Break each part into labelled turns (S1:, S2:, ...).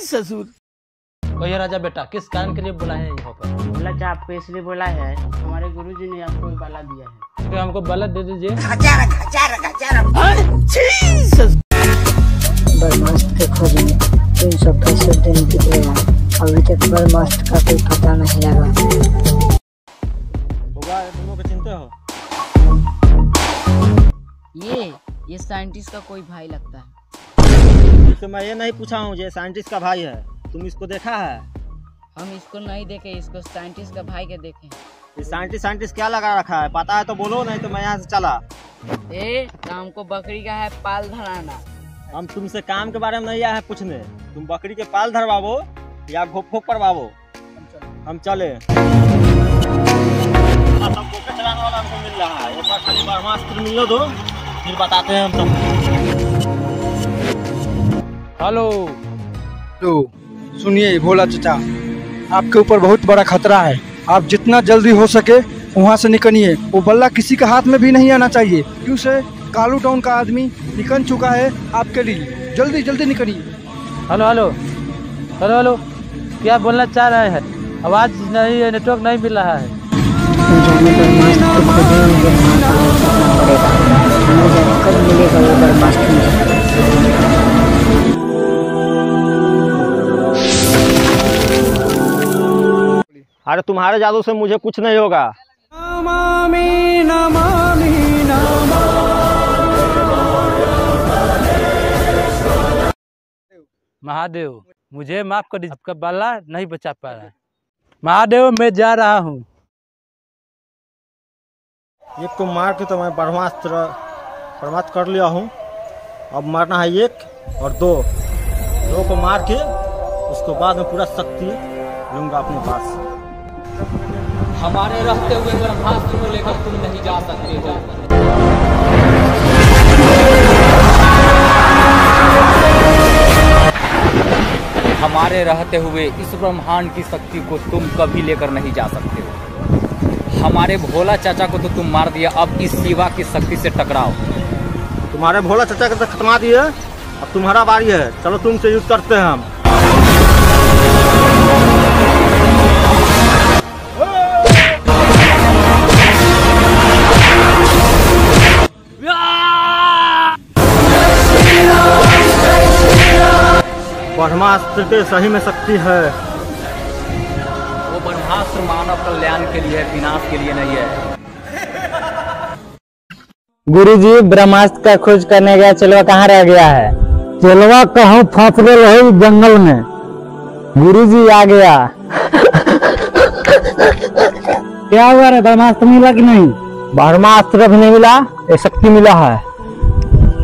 S1: ससुर।
S2: कहिए राजा बेटा, किस कारण के लिए बुलाए हैं यहाँ पर?
S1: बोला चाहे आपको इसलिए बोला है, हमारे गुरुजी ने आपको बाला दिया है।
S2: तो हमको बलद दे दीजिए।
S3: बर्मास्त के खोज में 365 दिन बीत गया, अभी तक बर्मास्त का कोई पता नहीं लगा।
S2: तुम लोग चिंता हो?
S1: ये साइंटिस्ट का कोई भाई लगता है।
S2: तो मैं ये नहीं पूछा हूँ, ये साइंटिस्ट का भाई है। तुम इसको देखा है?
S1: हम इसको नहीं देखे, इसको साइंटिस्ट का भाई के देखे।
S2: ये साइंटिस्ट क्या लगा रखा है? पता है तो बोलो, नहीं तो मैं यहाँ से चला।
S1: काम को बकरी का है पाल धराना।
S2: हम तुमसे काम के बारे में नहीं आया है पूछने। तुम बकरी के पाल धरवाओ या घोप घोप करवाओ। हम चले। चलाने वाला हमको मिल रहा है, एक बार खाली ब्रह्मास्त्र मिलने दो, फिर बताते हैं हम तुमको। हेलो।
S4: तो सुनिए भोला चाचा, आपके ऊपर बहुत बड़ा खतरा है। आप जितना जल्दी हो सके वहाँ से निकलिए। वो बल्ला किसी के हाथ में भी नहीं आना चाहिए, क्यों से कालू टाउन का आदमी निकल चुका है आपके लिए। जल्दी जल्दी निकलिए।
S2: हेलो हेलो हेलो हेलो, क्या बोलना चाह रहे हैं? आवाज़ नहीं है, नेटवर्क नहीं मिल रहा है।
S3: कब मिलेगा वो बर्मास्त?
S2: अरे तुम्हारे जादू से मुझे कुछ नहीं होगा। महादेव, मुझे माफ कर दीजिए, आपका बाला नहीं बचा पा रहा है। महादेव, मैं जा रहा हूँ। एक को मार के तो मैं ब्रह्मास्त्र कर लिया हूँ। अब मारना है एक और दो को मार के उसको बाद में पूरा शक्ति लूंगा अपने पास।
S5: हमारे रहते हुए ब्रह्मास्त्र को लेकर तुम नहीं जा सकते हो। हमारे रहते हुए इस ब्रह्मांड की शक्ति को तुम कभी लेकर नहीं जा सकते हो। हमारे भोला चाचा को तो तुम मार दिया, अब इस शिवा की शक्ति से टकराओ।
S2: तुम्हारे भोला चाचा को तो खत्मा दिए, अब तुम्हारा बारी है। चलो तुमसे युद्ध करते हैं हम। ब्रह्मास्त्र के सही में शक्ति है।
S5: वो ब्रह्मास्त्र मानव कल्याण के लिए, विनाश के लिए नहीं है।
S6: गुरुजी, ब्रह्मास्त्र का खोज करने गया चलवा कहाँ रह गया है? चलवा कहूँ फंसल है जंगल में। गुरुजी आ गया। क्या हुआ रे, ब्रह्मास्त्र मिला कि नहीं? ब्रह्मास्त्र भी नहीं मिला, एक शक्ति मिला है।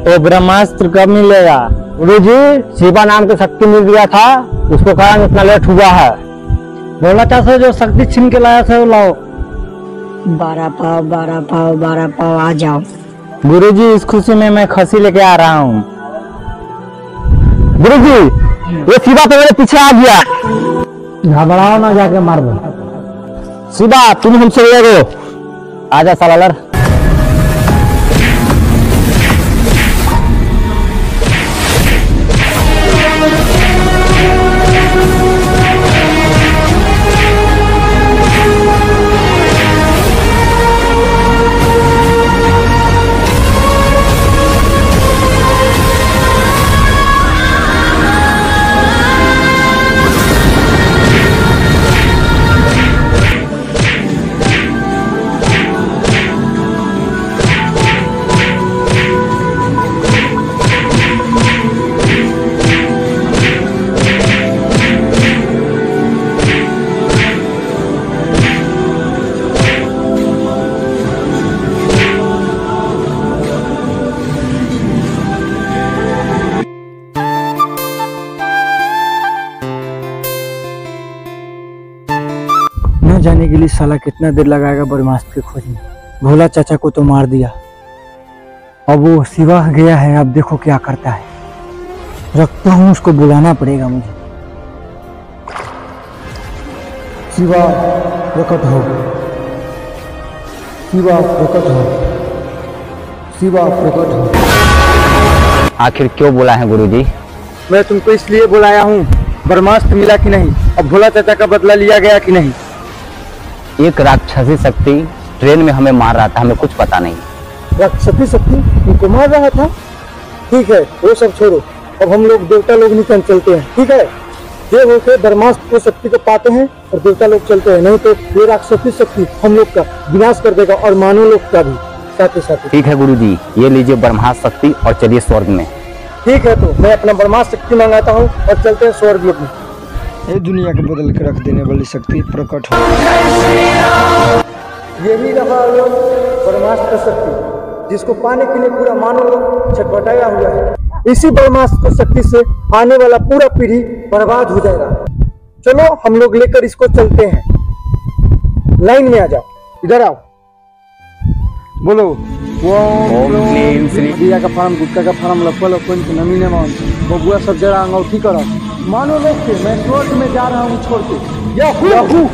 S6: तो ब्रह्मास्त्र कब मिलेगा? गुरुजी, शिवा नाम की शक्ति मिल गया था, उसको कारण इतना लेट हुआ है। बोला था जो शक्ति छीन के लाया था वो लाओ।
S3: 12 पाव आ जाओ।
S6: गुरुजी, इस खुशी में मैं खसी लेके आ रहा हूँ। गुरुजी, ये शिवा तो मेरे पीछे आ गया। घबराओ ना, जाके मार दो। शिवा, तुम हमसे ले गो। आजा सालालर।
S4: न जाने के लिए साला कितना देर लगाएगा ब्रह्मास्त्र के खोज में। भोला चाचा को तो मार दिया, अब वो शिवा गया है। अब देखो क्या करता है। रखता हूँ, उसको बुलाना पड़ेगा मुझे। शिवा प्रकट हो, शिवा प्रकट हो, शिवा प्रकट हो।
S6: आखिर क्यों बुला है गुरुजी?
S4: मैं तुमको इसलिए बुलाया हूँ, ब्रह्मास्त्र मिला कि नहीं, अब भोला चाचा का बदला लिया गया कि नहीं।
S5: एक राक्षसी शक्ति ट्रेन में हमें मार रहा था, हमें कुछ पता नहीं।
S4: राक्षसी शक्ति तुमको मार रहा था? ठीक है, वो सब छोड़ो, अब हम लोग देवता लोग निकल चलते हैं। ठीक है, देव होकर ब्रह्मास्त्र को शक्ति को पाते हैं और देवता लोग चलते हैं, नहीं तो ये राक्षसी शक्ति हम लोग का विनाश कर देगा और मानव लोग का भी साथ ही साथ।
S5: ठीक है गुरुजी, ये लीजिए ब्रह्मास्त्र शक्ति और चलिए स्वर्ग में।
S4: ठीक है, तो मैं अपना ब्रह्मास्त्र शक्ति मंगाता हूँ और चलते हैं स्वर्ग लोक में। ये दुनिया को बदल के रख देने वाली शक्ति प्रकट हो। यही रहा ब्रह्मास्त्र शक्ति, जिसको पाने के लिए पूरा मानव लोग छटपटाया हुआ है। इसी ब्रह्मास्त्र शक्ति से आने वाला पूरा पीढ़ी बर्बाद हो जाएगा। चलो हम लोग लेकर इसको चलते हैं। लाइन में आ जाओ, इधर आओ, बोलो
S5: ओम क्लीं श्री।
S4: दिया का फार्म, गुटका का फार्म, लपल नमी ने मान बबुआ सब जरा अंगूठी करो। मानो लोग के मैं स्वर्ग में जा रहा हूँ छोड़ के। याहू!